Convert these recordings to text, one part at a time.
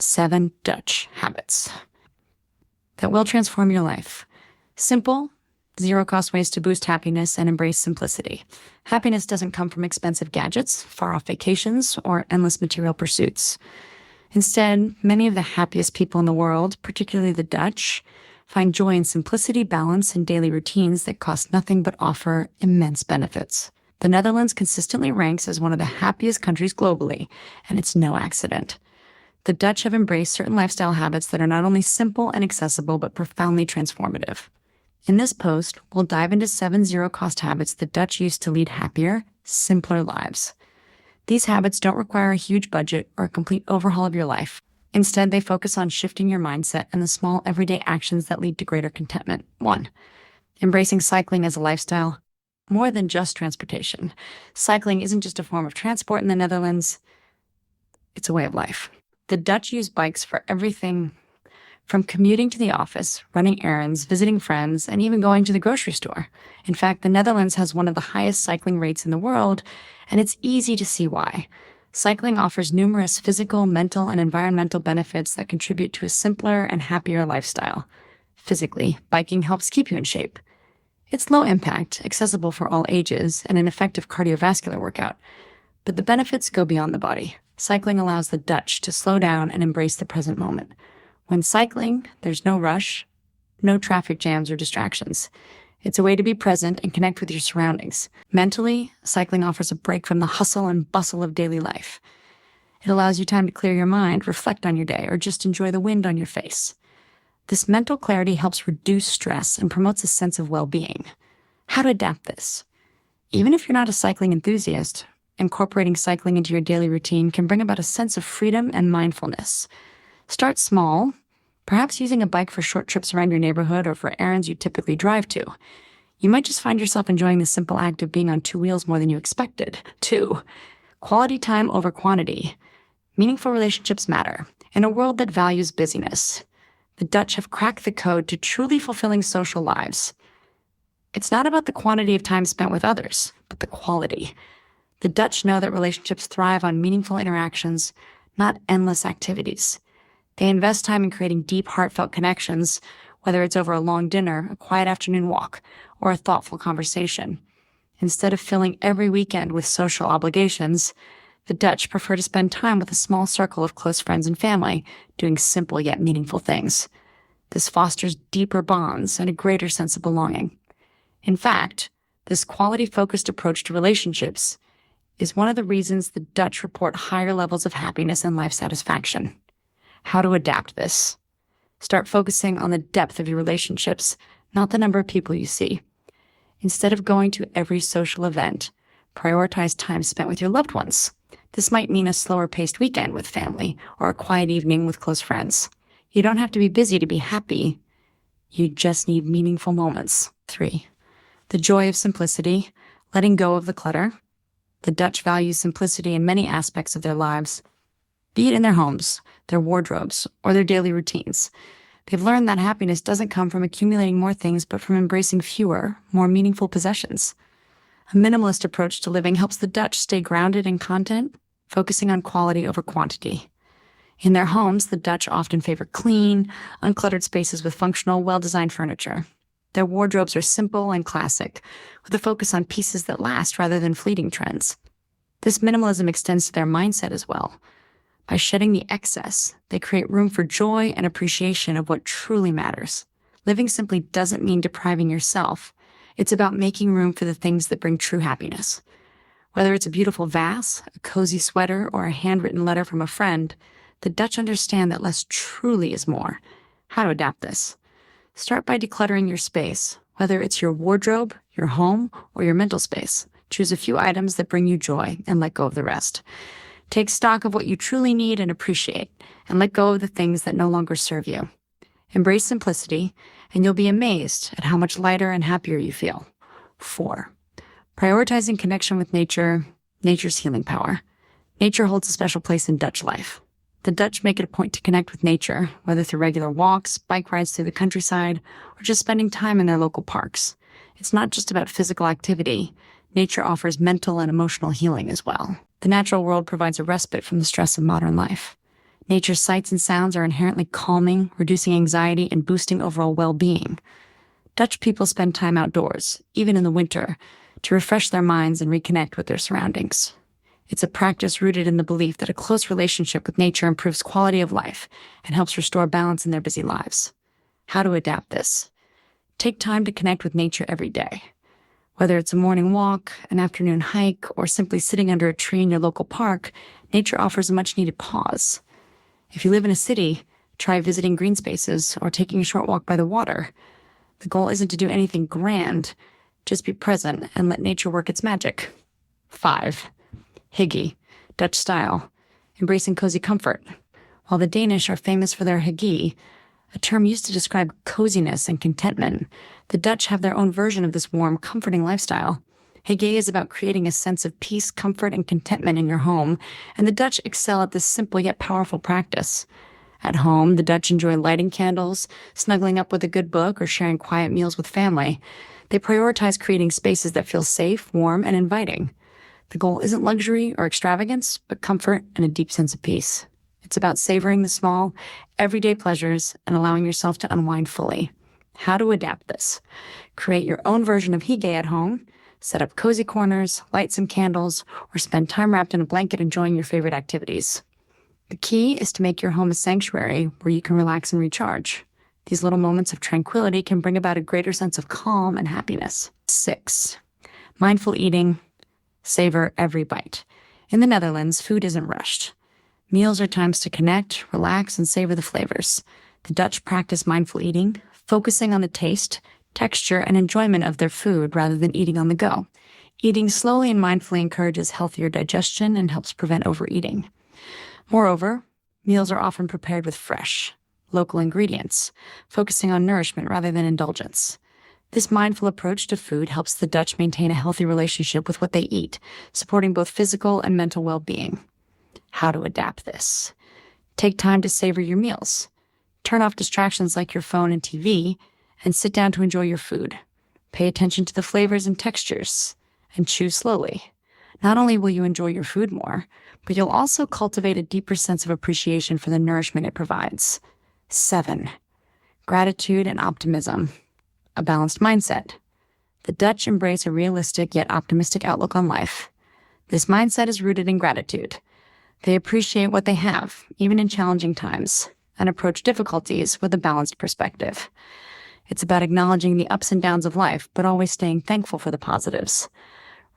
7 Dutch habits that will transform your life. Simple, zero-cost ways to boost happiness and embrace simplicity. Happiness doesn't come from expensive gadgets, far-off vacations, or endless material pursuits. Instead, many of the happiest people in the world, particularly the Dutch, find joy in simplicity, balance, and daily routines that cost nothing but offer immense benefits. The Netherlands consistently ranks as one of the happiest countries globally, and it's no accident. The Dutch have embraced certain lifestyle habits that are not only simple and accessible, but profoundly transformative. In this post, we'll dive into 7 zero-cost habits the Dutch use to lead happier, simpler lives. These habits don't require a huge budget or a complete overhaul of your life. Instead, they focus on shifting your mindset and the small everyday actions that lead to greater contentment. 1. Embracing cycling as a lifestyle. More than just transportation. Cycling isn't just a form of transport in the Netherlands, it's a way of life. The Dutch use bikes for everything from commuting to the office, running errands, visiting friends, and even going to the grocery store. In fact, the Netherlands has one of the highest cycling rates in the world, and it's easy to see why. Cycling offers numerous physical, mental, and environmental benefits that contribute to a simpler and happier lifestyle. Physically, biking helps keep you in shape. It's low impact, accessible for all ages, and an effective cardiovascular workout. But the benefits go beyond the body. Cycling allows the Dutch to slow down and embrace the present moment. When cycling, there's no rush, no traffic jams or distractions. It's a way to be present and connect with your surroundings. Mentally, cycling offers a break from the hustle and bustle of daily life. It allows you time to clear your mind, reflect on your day, or just enjoy the wind on your face. This mental clarity helps reduce stress and promotes a sense of well-being. How to adapt this? Even if you're not a cycling enthusiast, incorporating cycling into your daily routine can bring about a sense of freedom and mindfulness. Start small, perhaps using a bike for short trips around your neighborhood or for errands you typically drive to. You might just find yourself enjoying the simple act of being on 2 wheels more than you expected. 2. Quality time over quantity. Meaningful relationships matter. In a world that values busyness, the Dutch have cracked the code to truly fulfilling social lives. It's not about the quantity of time spent with others, but the quality. The Dutch know that relationships thrive on meaningful interactions, not endless activities. They invest time in creating deep, heartfelt connections, whether it's over a long dinner, a quiet afternoon walk, or a thoughtful conversation. Instead of filling every weekend with social obligations, the Dutch prefer to spend time with a small circle of close friends and family, doing simple yet meaningful things. This fosters deeper bonds and a greater sense of belonging. In fact, this quality-focused approach to relationships is one of the reasons the Dutch report higher levels of happiness and life satisfaction. How to adapt this? Start focusing on the depth of your relationships, not the number of people you see. Instead of going to every social event, prioritize time spent with your loved ones. This might mean a slower-paced weekend with family or a quiet evening with close friends. You don't have to be busy to be happy. You just need meaningful moments. 3. The joy of simplicity, letting go of the clutter. The Dutch value simplicity in many aspects of their lives, be it in their homes, their wardrobes, or their daily routines. They've learned that happiness doesn't come from accumulating more things, but from embracing fewer, more meaningful possessions. A minimalist approach to living helps the Dutch stay grounded in content, focusing on quality over quantity. In their homes, the Dutch often favor clean, uncluttered spaces with functional, well-designed furniture. Their wardrobes are simple and classic, with a focus on pieces that last rather than fleeting trends. This minimalism extends to their mindset as well. By shedding the excess, they create room for joy and appreciation of what truly matters. Living simply doesn't mean depriving yourself. It's about making room for the things that bring true happiness. Whether it's a beautiful vase, a cozy sweater, or a handwritten letter from a friend, the Dutch understand that less truly is more. How to adapt this? Start by decluttering your space, whether it's your wardrobe, your home, or your mental space. Choose a few items that bring you joy and let go of the rest. Take stock of what you truly need and appreciate, and let go of the things that no longer serve you. Embrace simplicity, and you'll be amazed at how much lighter and happier you feel. 4. Prioritizing connection with nature, nature's healing power. Nature holds a special place in Dutch life. The Dutch make it a point to connect with nature, whether through regular walks, bike rides through the countryside, or just spending time in their local parks. It's not just about physical activity. Nature offers mental and emotional healing as well. The natural world provides a respite from the stress of modern life. Nature's sights and sounds are inherently calming, reducing anxiety, and boosting overall well-being. Dutch people spend time outdoors, even in the winter, to refresh their minds and reconnect with their surroundings. It's a practice rooted in the belief that a close relationship with nature improves quality of life and helps restore balance in their busy lives. How to adapt this? Take time to connect with nature every day. Whether it's a morning walk, an afternoon hike, or simply sitting under a tree in your local park, nature offers a much-needed pause. If you live in a city, try visiting green spaces or taking a short walk by the water. The goal isn't to do anything grand, just be present and let nature work its magic. 5. Hygge, Dutch style, embracing cozy comfort. While the Danish are famous for their hygge, a term used to describe coziness and contentment, the Dutch have their own version of this warm, comforting lifestyle. Hygge is about creating a sense of peace, comfort, and contentment in your home, and the Dutch excel at this simple yet powerful practice. At home, the Dutch enjoy lighting candles, snuggling up with a good book, or sharing quiet meals with family. They prioritize creating spaces that feel safe, warm, and inviting. The goal isn't luxury or extravagance, but comfort and a deep sense of peace. It's about savoring the small, everyday pleasures and allowing yourself to unwind fully. How to adapt this? Create your own version of hygge at home, set up cozy corners, light some candles, or spend time wrapped in a blanket enjoying your favorite activities. The key is to make your home a sanctuary where you can relax and recharge. These little moments of tranquility can bring about a greater sense of calm and happiness. 6. Mindful eating. Savor every bite. In the Netherlands, food isn't rushed. Meals are times to connect, relax, and savor the flavors. The Dutch practice mindful eating, focusing on the taste, texture, and enjoyment of their food rather than eating on the go. Eating slowly and mindfully encourages healthier digestion and helps prevent overeating. Moreover, meals are often prepared with fresh, local ingredients, focusing on nourishment rather than indulgence. This mindful approach to food helps the Dutch maintain a healthy relationship with what they eat, supporting both physical and mental well-being. How to adapt this? Take time to savor your meals. Turn off distractions like your phone and TV, and sit down to enjoy your food. Pay attention to the flavors and textures, and chew slowly. Not only will you enjoy your food more, but you'll also cultivate a deeper sense of appreciation for the nourishment it provides. 7. Gratitude and optimism. A balanced mindset. The Dutch embrace a realistic yet optimistic outlook on life. This mindset is rooted in gratitude. They appreciate what they have, even in challenging times, and approach difficulties with a balanced perspective. It's about acknowledging the ups and downs of life, but always staying thankful for the positives.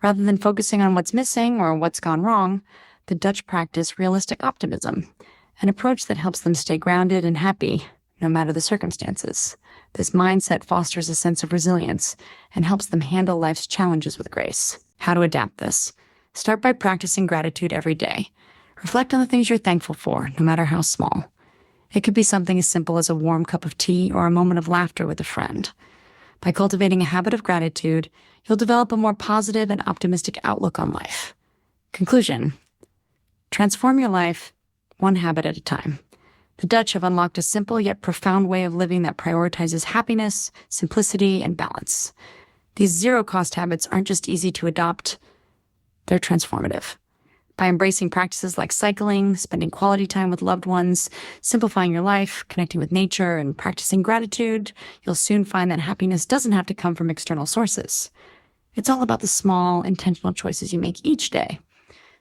Rather than focusing on what's missing or what's gone wrong, the Dutch practice realistic optimism, an approach that helps them stay grounded and happy, no matter the circumstances. This mindset fosters a sense of resilience and helps them handle life's challenges with grace. How to adapt this? Start by practicing gratitude every day. Reflect on the things you're thankful for, no matter how small. It could be something as simple as a warm cup of tea or a moment of laughter with a friend. By cultivating a habit of gratitude, you'll develop a more positive and optimistic outlook on life. Conclusion: transform your life one habit at a time. The Dutch have unlocked a simple yet profound way of living that prioritizes happiness, simplicity, and balance. These zero-cost habits aren't just easy to adopt, they're transformative. By embracing practices like cycling, spending quality time with loved ones, simplifying your life, connecting with nature, and practicing gratitude, you'll soon find that happiness doesn't have to come from external sources. It's all about the small, intentional choices you make each day.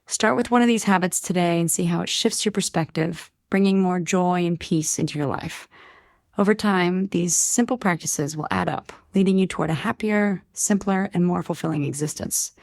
Start with one of these habits today and see how it shifts your perspective, bringing more joy and peace into your life. Over time, these simple practices will add up, leading you toward a happier, simpler, and more fulfilling existence.